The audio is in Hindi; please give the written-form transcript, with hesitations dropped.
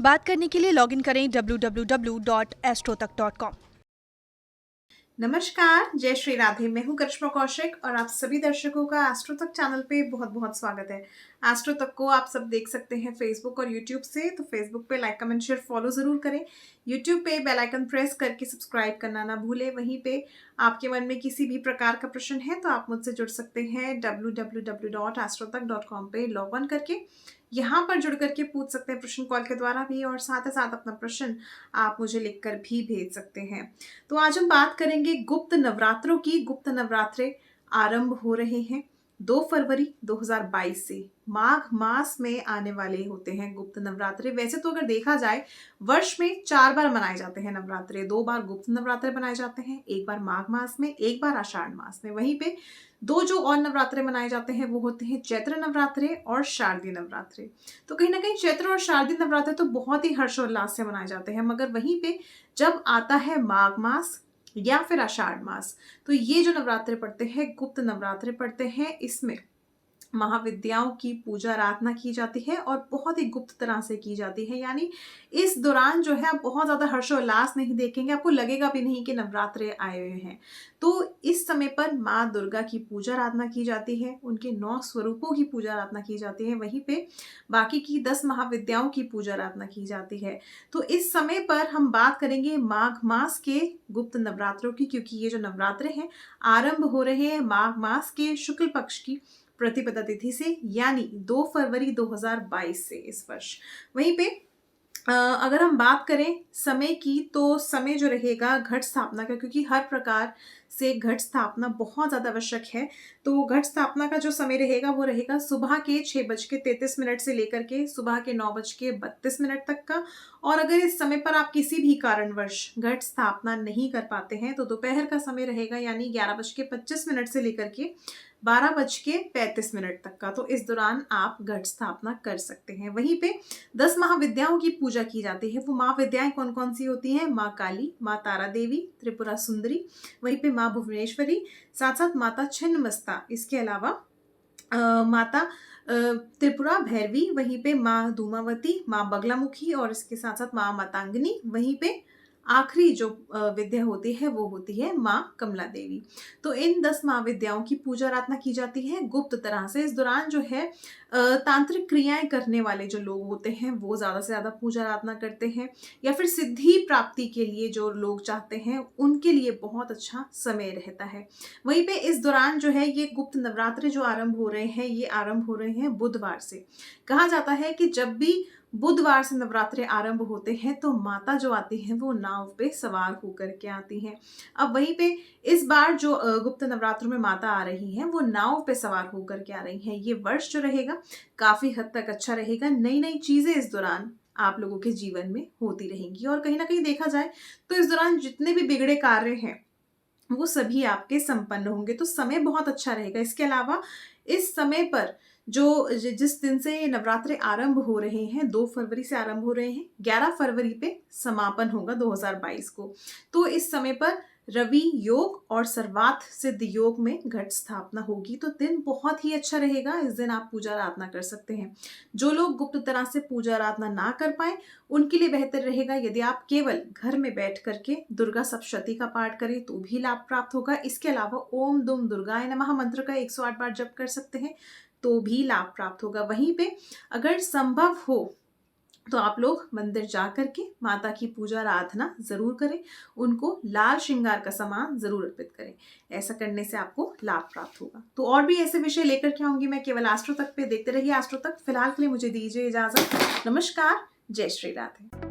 बात करने के लिए लॉगिन करें www.astrotak.com। नमस्कार, जय श्री राधे। मैं हूं करिश्मा कौशिक और आप सभी दर्शकों का एस्ट्रो तक चैनल पे बहुत बहुत स्वागत है। एस्ट्रो तक को आप सब देख सकते हैं फेसबुक और यूट्यूब से, तो फेसबुक पे लाइक कमेंट शेयर फॉलो जरूर करें। यूट्यूब पे बेल आइकन प्रेस करके सब्सक्राइब करना ना भूलें। वहीं पे आपके मन में किसी भी प्रकार का प्रश्न है तो आप मुझसे जुड़ सकते हैं www.astrotak.com पे लॉग इन करके। यहाँ पर जुड़ करके पूछ सकते हैं प्रश्न कॉल के द्वारा भी, और साथ ही साथ अपना प्रश्न आप मुझे लिखकर भी भेज सकते हैं। तो आज हम बात करेंगे गुप्त नवरात्रों की। गुप्त नवरात्रे आरंभ हो रहे हैं 2 फरवरी 2022 से। माघ मास में आने वाले होते हैं गुप्त नवरात्रे। वैसे तो अगर देखा जाए वर्ष में 4 बार मनाए जाते हैं नवरात्रे। 2 बार गुप्त नवरात्रे मनाए जाते हैं, एक बार माघ मास में, एक बार आषाढ़ मास में। वहीं पे 2 जो और नवरात्रे मनाए जाते हैं वो होते हैं चैत्र नवरात्रे और शारदीय नवरात्रे। तो कहीं ना कहीं चैत्र और शारदीय नवरात्रे तो बहुत ही हर्षोल्लास से मनाए जाते हैं, मगर वहीं पे जब आता है माघ मास या फिर आषाढ़ मास, तो ये जो नवरात्रे पड़ते हैं गुप्त नवरात्रे पड़ते हैं, इसमें महाविद्याओं की पूजा आराधना की जाती है और बहुत ही गुप्त तरह से की जाती है। यानी इस दौरान जो है आप बहुत ज्यादा हर्षोल्लास नहीं देखेंगे, आपको लगेगा भी नहीं कि नवरात्रे आए हुए हैं। तो इस समय पर माँ दुर्गा की पूजा आराधना की जाती है, उनके 9 स्वरूपों की पूजा आराधना की जाती है। वहीं पे बाकी की 10 महाविद्याओं की पूजा आराधना की जाती है। तो इस समय पर हम बात करेंगे माघ मास के गुप्त नवरात्रों की, क्योंकि ये जो नवरात्रे हैं आरंभ हो रहे हैं माघ मास के शुक्ल पक्ष की प्रतिपदा तिथि से, यानी 2 फरवरी 2022 से इस वर्ष। वहीं पे अगर हम बात करें समय की, तो समय जो रहेगा घट स्थापना का, क्योंकि हर प्रकार से घट स्थापना बहुत ज़्यादा आवश्यक है। तो घट स्थापना का जो समय रहेगा वो रहेगा सुबह के 6:33 से लेकर के सुबह के 9:32 तक का। और अगर इस समय पर आप किसी भी कारणवश घट स्थापना नहीं कर पाते हैं तो दोपहर का समय रहेगा, यानी 11:25 से लेकर के 12:35 तक का। तो इस दौरान आप घट स्थापना कर सकते हैं। वहीं पे 10 महाविद्याओं की पूजा की जाती है। वो महाविद्याएं कौन कौन सी होती हैं? माँ काली, माँ तारा देवी, त्रिपुरा सुंदरी, वहीं पे माँ भुवनेश्वरी, साथ साथ माता छिन्नमस्ता, इसके अलावा माता त्रिपुरा भैरवी, वहीं पे माँ धूमावती, माँ बगलामुखी, और इसके साथ साथ माँ मातांगनी। वहीं पे आखिरी जो विद्या होती है वो होती है माँ कमला देवी। तो इन 10 महाविद्याओं की पूजा आराधना की जाती है गुप्त तरह से। इस दौरान जो है तांत्रिक क्रियाएं करने वाले जो लोग होते हैं वो ज्यादा से ज्यादा पूजा आराधना करते हैं, या फिर सिद्धि प्राप्ति के लिए जो लोग चाहते हैं उनके लिए बहुत अच्छा समय रहता है। वहीं पे इस दौरान जो है ये गुप्त नवरात्रे जो आरंभ हो रहे हैं, ये आरंभ हो रहे हैं बुधवार से। कहा जाता है कि जब भी बुधवार से नवरात्रे आरंभ होते हैं तो माता जो आती है वो नाव पे सवार होकर के आती हैं। अब वहीं पे इस बार जो गुप्त नवरात्रों में माता आ रही हैं वो नाव पे सवार होकर के आ रही हैं। ये वर्ष जो रहेगा काफी हद तक अच्छा रहेगा। नई नई चीजें इस दौरान आप लोगों के जीवन में होती रहेंगी, और कहीं ना कहीं देखा जाए तो इस दौरान जितने भी बिगड़े कार्य हैं वो सभी आपके संपन्न होंगे। तो समय बहुत अच्छा रहेगा। इसके अलावा इस समय पर जिस दिन से ये नवरात्रे आरंभ हो रहे हैं, 2 फरवरी से आरंभ हो रहे हैं, 11 फरवरी पे समापन होगा 2022 को। तो इस समय पर रवि योग और सर्वार्थ सिद्ध योग में घट स्थापना होगी। तो दिन बहुत ही अच्छा रहेगा। इस दिन आप पूजा आराधना कर सकते हैं। जो लोग गुप्त तरह से पूजा आराधना ना कर पाए उनके लिए बेहतर रहेगा यदि आप केवल घर में बैठ करके दुर्गा सप्तशती का पाठ करें तो भी लाभ प्राप्त होगा। इसके अलावा ओम दुम दुर्गाय नमः मंत्र का 108 बार जप कर सकते हैं तो भी लाभ प्राप्त होगा। वहीं पे अगर संभव हो तो आप लोग मंदिर जा करके माता की पूजा आराधना जरूर करें, उनको लाल श्रृंगार का सामान जरूर अर्पित करें। ऐसा करने से आपको लाभ प्राप्त होगा। तो और भी ऐसे विषय लेकर के आऊंगी मैं केवल एस्ट्रो तक पे। देखते रहिए एस्ट्रो तक। फिलहाल के लिए मुझे दीजिए इजाजत। नमस्कार, जय श्री राधे।